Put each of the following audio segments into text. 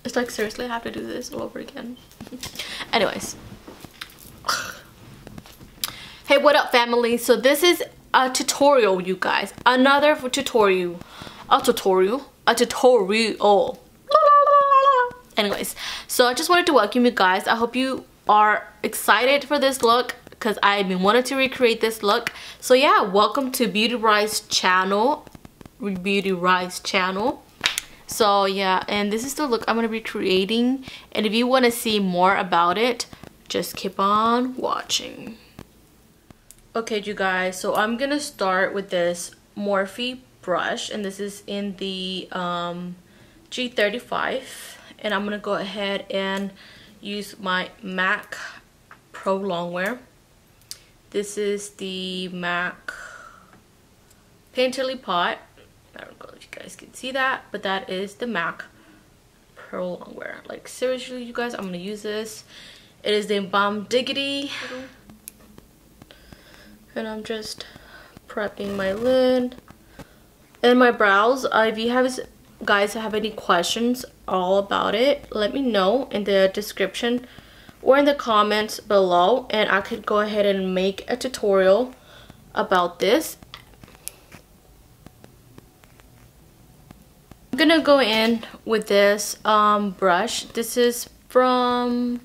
It's like, seriously, I have to do this all over again. Anyways. Hey, what up, family? So this is a tutorial, you guys. Another tutorial. A tutorial. Anyways, so I just wanted to welcome you guys. I hope you are excited for this look because I've been wanting to recreate this look. So yeah, welcome to Beauty Rise channel. So yeah, and this is the look I'm gonna be creating. And if you want to see more about it, just keep on watching. Okay, you guys, so I'm gonna start with this Morphe brush, and this is in the G35, and I'm gonna go ahead and use my MAC Pro Longwear. This is the MAC Painterly Pot. I don't know if you guys can see that, but that is the MAC Pro Longwear. Like, seriously, you guys, I'm gonna use this. It is the Bomb Diggity. And I'm just prepping my lid and my brows. If you guys have any questions all about it, let me know in the description or in the comments below, and I could go ahead and make a tutorial about this. I'm gonna go in with this brush. This is from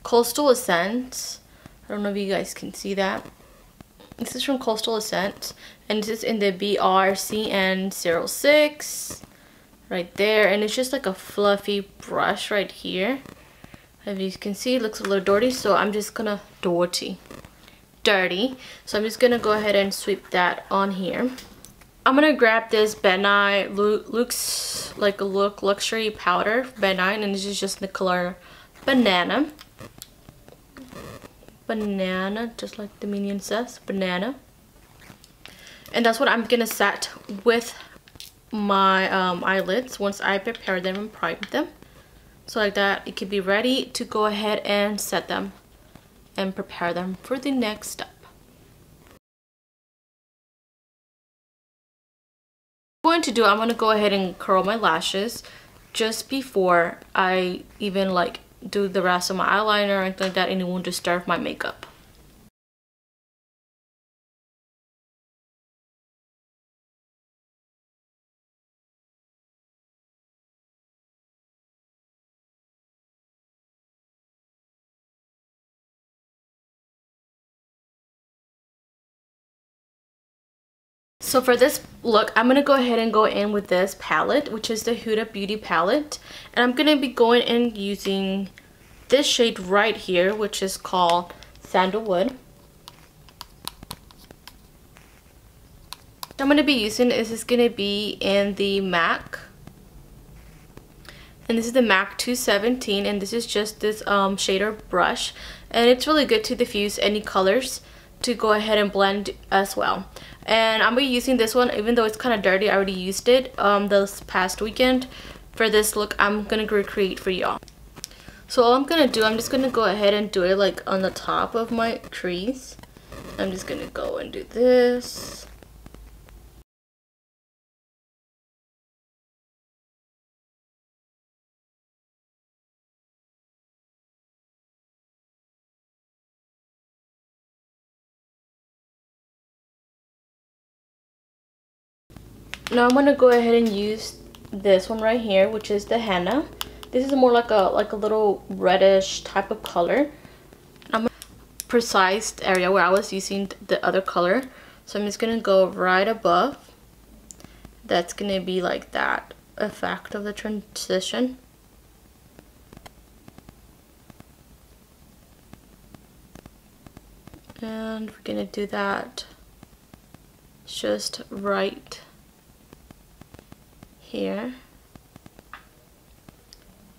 Coastal Essence. I don't know if you guys can see that. This is from Coastal Essence, and this is in the BRCN06 right there, and it's just like a fluffy brush right here. As you can see, it looks a little dirty, so I'm just gonna dirty. So I'm just gonna go ahead and sweep that on here. I'm gonna grab this Benign looks like a luxury powder, Benign, and this is just the color banana, just like the minion says, banana. And that's what I'm gonna set with my eyelids once I prepare them and prime them. So like that, it could be ready to go ahead and set them and prepare them for the next step. I'm gonna go ahead and curl my lashes just before I even like do the rest of my eyeliner or anything like that, and it won't disturb my makeup. So for this look, I'm going to go ahead and go in with this palette, which is the Huda Beauty palette. And I'm going to be going in using this shade right here, which is called Sandalwood. I'm going to be using is going to be in the MAC. And this is the MAC 217, and this is just this shader brush. And it's really good to diffuse any colors to go ahead and blend as well. And I'm gonna be using this one, even though it's kind of dirty. I already used it this past weekend. For this look, I'm gonna recreate for y'all. So all I'm gonna do, I'm just gonna go ahead and do it like on the top of my crease. I'm just gonna go and do this. Now I'm gonna go ahead and use this one right here, which is the henna. This is more like a little reddish type of color. I'm precise area where I was using the other color, so I'm just gonna go right above. That's gonna be like that effect of the transition. And we're gonna do that just right here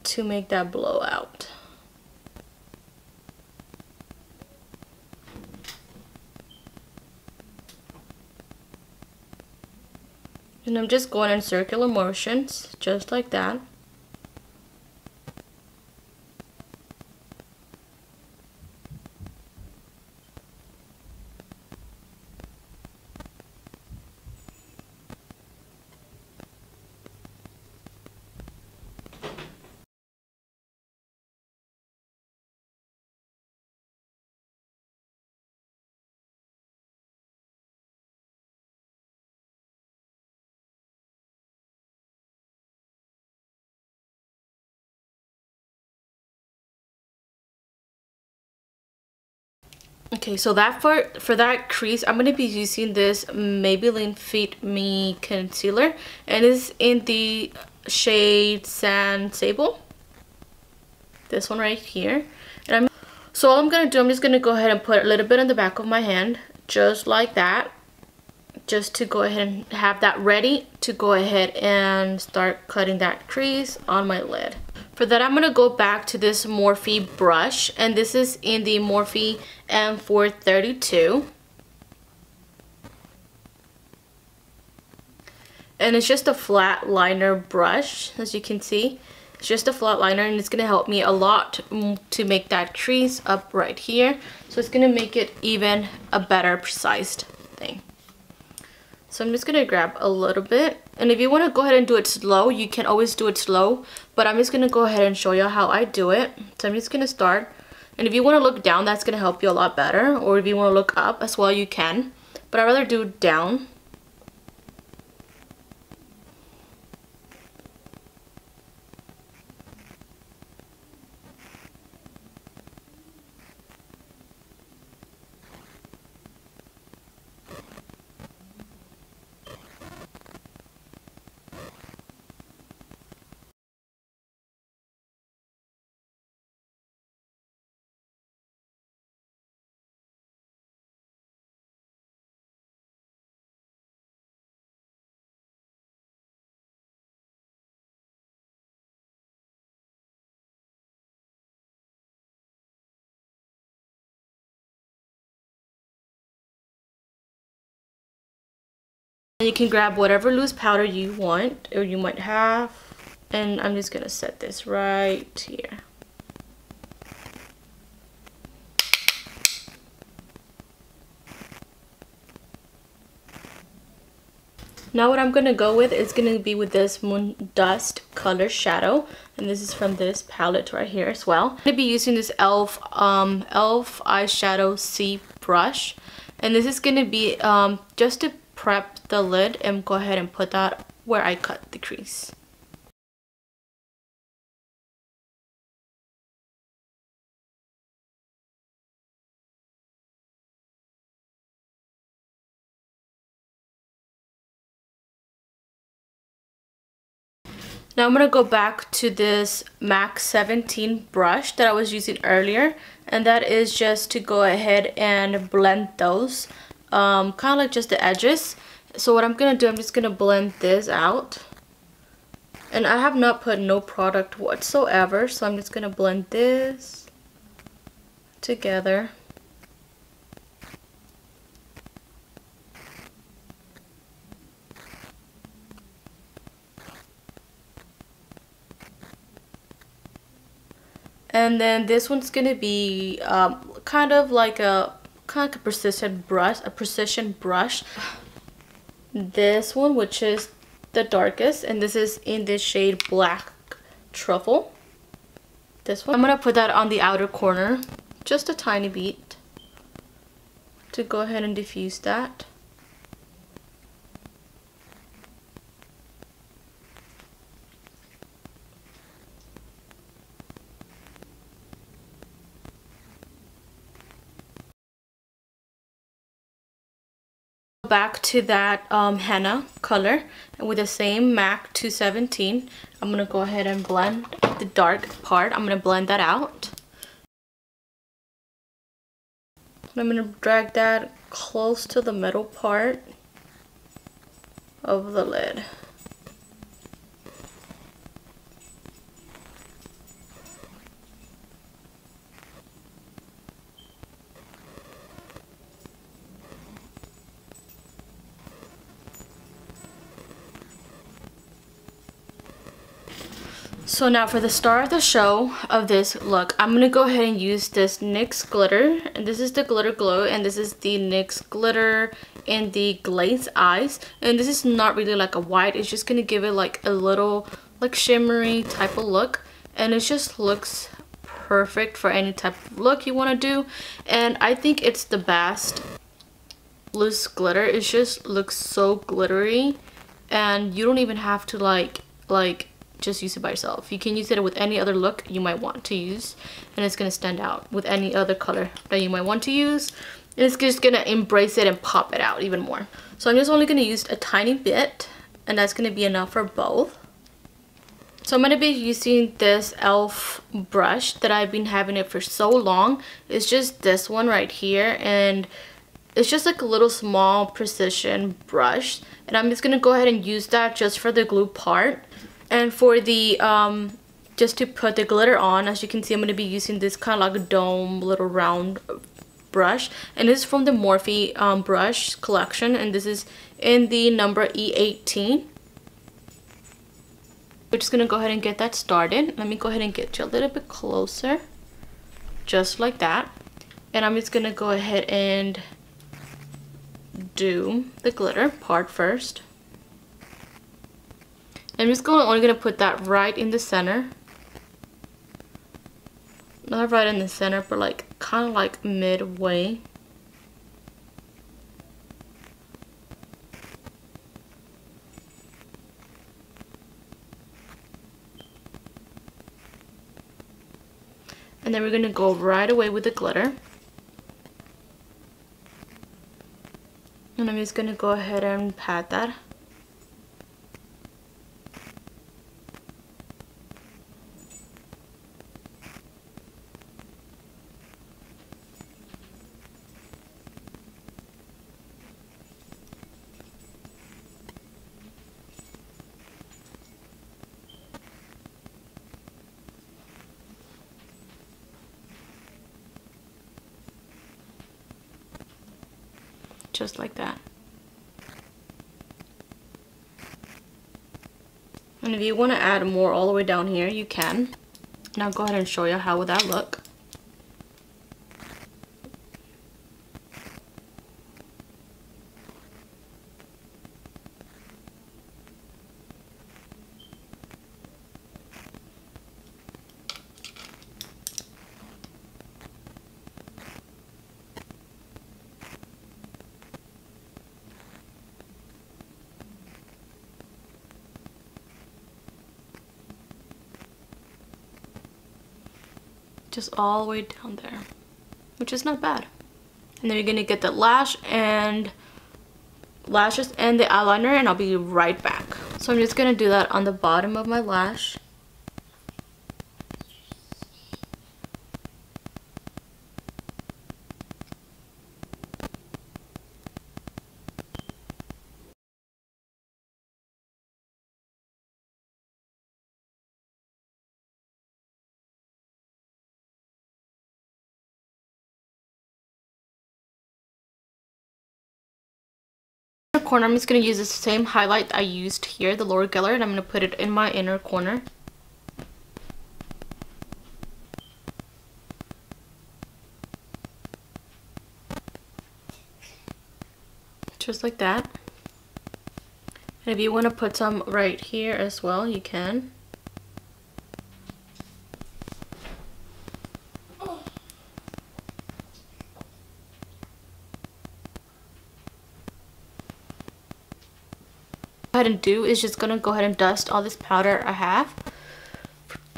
to make that blowout. And I'm just going in circular motions, just like that. Okay, so that for that crease, I'm going to be using this Maybelline Fit Me concealer, and it's in the shade Sand Sable. This one right here. And so all I'm going to do, I'm just going to go ahead and put a little bit on the back of my hand, just like that, just to go ahead and have that ready to go ahead and start cutting that crease on my lid. For that, I'm going to go back to this Morphe brush, and this is in the Morphe M432. And it's just a flat liner brush, as you can see. It's just a flat liner, and it's going to help me a lot to make that crease up right here. So it's going to make it even a better precise thing. So I'm just going to grab a little bit. And if you want to go ahead and do it slow, you can always do it slow. But I'm just going to go ahead and show you how I do it. So I'm just going to start. And if you want to look down, that's going to help you a lot better. Or if you want to look up as well, you can. But I'd rather do down. You can grab whatever loose powder you want or you might have, and I'm just gonna set this right here. Now what I'm gonna go with is gonna be with this Moon Dust color shadow, and this is from this palette right here as well. I'm gonna be using this elf eyeshadow C brush, and this is gonna be just to prep the lid and go ahead and put that where I cut the crease. Now I'm going to go back to this MAC 17 brush that I was using earlier, and that is just to go ahead and blend those, kind of like just the edges. So what I'm going to do, I'm just going to blend this out. And I have not put no product whatsoever, so I'm just going to blend this together. And then this one's gonna be kind of like a precision brush. This one, which is the darkest, and this is in the shade Black Truffle. This one, I'm gonna put that on the outer corner, just a tiny bit, to go ahead and diffuse that. Back to that henna color, and with the same MAC 217, I'm gonna go ahead and blend the dark part. I'm gonna blend that out. I'm gonna drag that close to the middle part of the lid. So now for the star of the show of this look, I'm going to go ahead and use this NYX glitter. And this is the Glitter Glow, and this is the NYX glitter in the glazed eyes. And this is not really like a white, it's just going to give it like a little like shimmery type of look. And it just looks perfect for any type of look you want to do. And I think it's the best loose glitter. It just looks so glittery, and you don't even have to like just use it by itself. You can use it with any other look you might want to use, and it's going to stand out with any other color that you might want to use. And it's just going to embrace it and pop it out even more. So I'm just only going to use a tiny bit, and that's going to be enough for both. So I'm going to be using this e.l.f. brush that I've been having it for so long. It's just this one right here, and it's just like a little small precision brush. And I'm just going to go ahead and use that just for the glue part. And for the, just to put the glitter on, as you can see, I'm going to be using this kind of like a dome, little round brush. And this is from the Morphe brush collection. And this is in the number E18. We're just going to go ahead and get that started. Let me go ahead and get you a little bit closer. Just like that. And I'm just going to go ahead and do the glitter part first. I'm just only going to put that right in the center. Not right in the center, but like kind of like midway. And then we're going to go right away with the glitter. And I'm just going to go ahead and pat that. Just like that. And if you want to add more all the way down here, you can. And I'll go ahead and show you how would that look. Just all the way down there, which is not bad. And then you're gonna get the lashes and the eyeliner, and I'll be right back. So I'm just gonna do that on the bottom of my lash. Corner, I'm just going to use the same highlight I used here, the lower color, and I'm going to put it in my inner corner. Just like that. And if you want to put some right here as well, you can. And do is just gonna go ahead and dust all this powder I have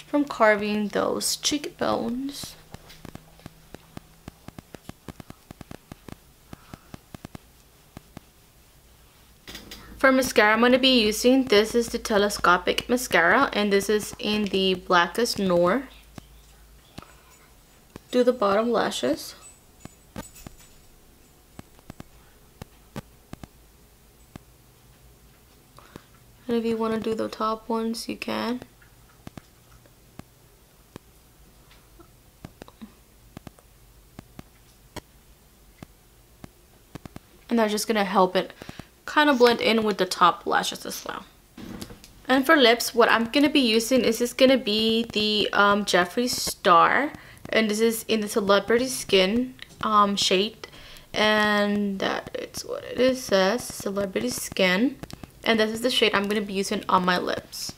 from carving those cheekbones. For mascara, I'm going to be using, this is the telescopic mascara, and this is in the Blackest Noir. Do the bottom lashes. And if you want to do the top ones, you can. And that's just going to help it kind of blend in with the top lashes as well. And for lips, what I'm going to be using is just going to be the Jeffree Star. And this is in the Celebrity Skin shade. And that it's what it is, says Celebrity Skin. And this is the shade I'm going to be using on my lips.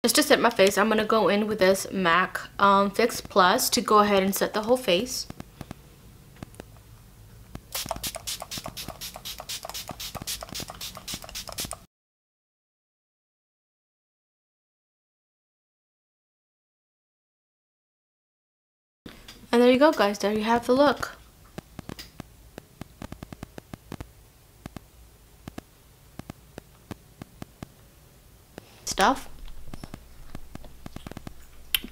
Just to set my face, I'm gonna go in with this MAC Fix Plus to go ahead and set the whole face. And there you go, guys. There you have the look. Stuff.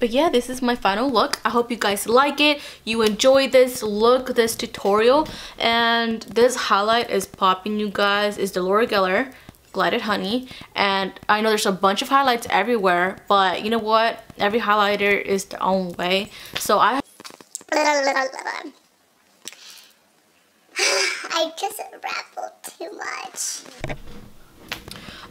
But yeah, this is my final look. I hope you guys like it. You enjoy this look, this tutorial. And this highlight is popping, you guys. It's the Laura Geller Glided Honey. And I know there's a bunch of highlights everywhere, but you know what? Every highlighter is their own way. So I just raffled too much.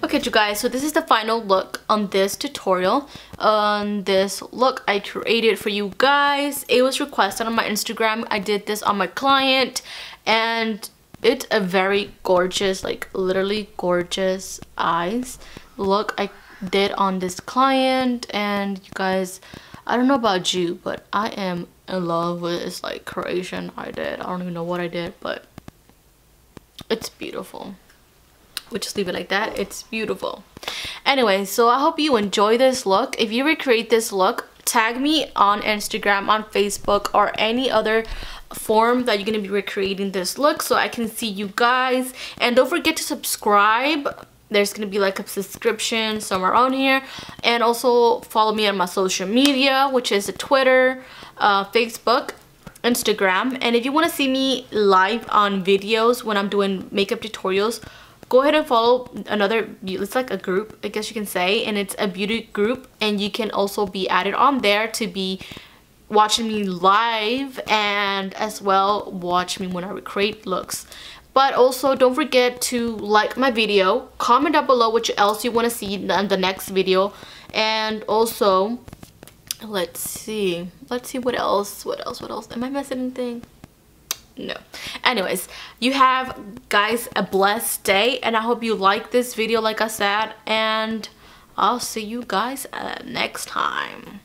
Okay, you guys, so this is the final look on this tutorial. On this look I created for you guys. It was requested on my Instagram. I did this on my client, and it's a very gorgeous, like literally gorgeous eyes look I did on this client. And you guys, I don't know about you, but I am in love with this like creation I did. I don't even know what I did, but it's beautiful. We'll just leave it like that. It's beautiful. Anyway, so I hope you enjoy this look. If you recreate this look, tag me on Instagram, on Facebook, or any other form that you're going to be recreating this look so I can see you guys. And don't forget to subscribe. There's going to be like a subscription somewhere on here. And also follow me on my social media, which is Twitter, Facebook, Instagram. And if you want to see me live on videos when I'm doing makeup tutorials, go ahead and follow another, it's like a group, I guess you can say, and it's a beauty group, and you can also be added on there to be watching me live and as well watch me when I recreate looks. But also don't forget to like my video, comment down below what else you want to see in the next video, and also let's see what else, am I missing anything? No. Anyways, you have guys a blessed day, and I hope you like this video like I said, and I'll see you guys next time.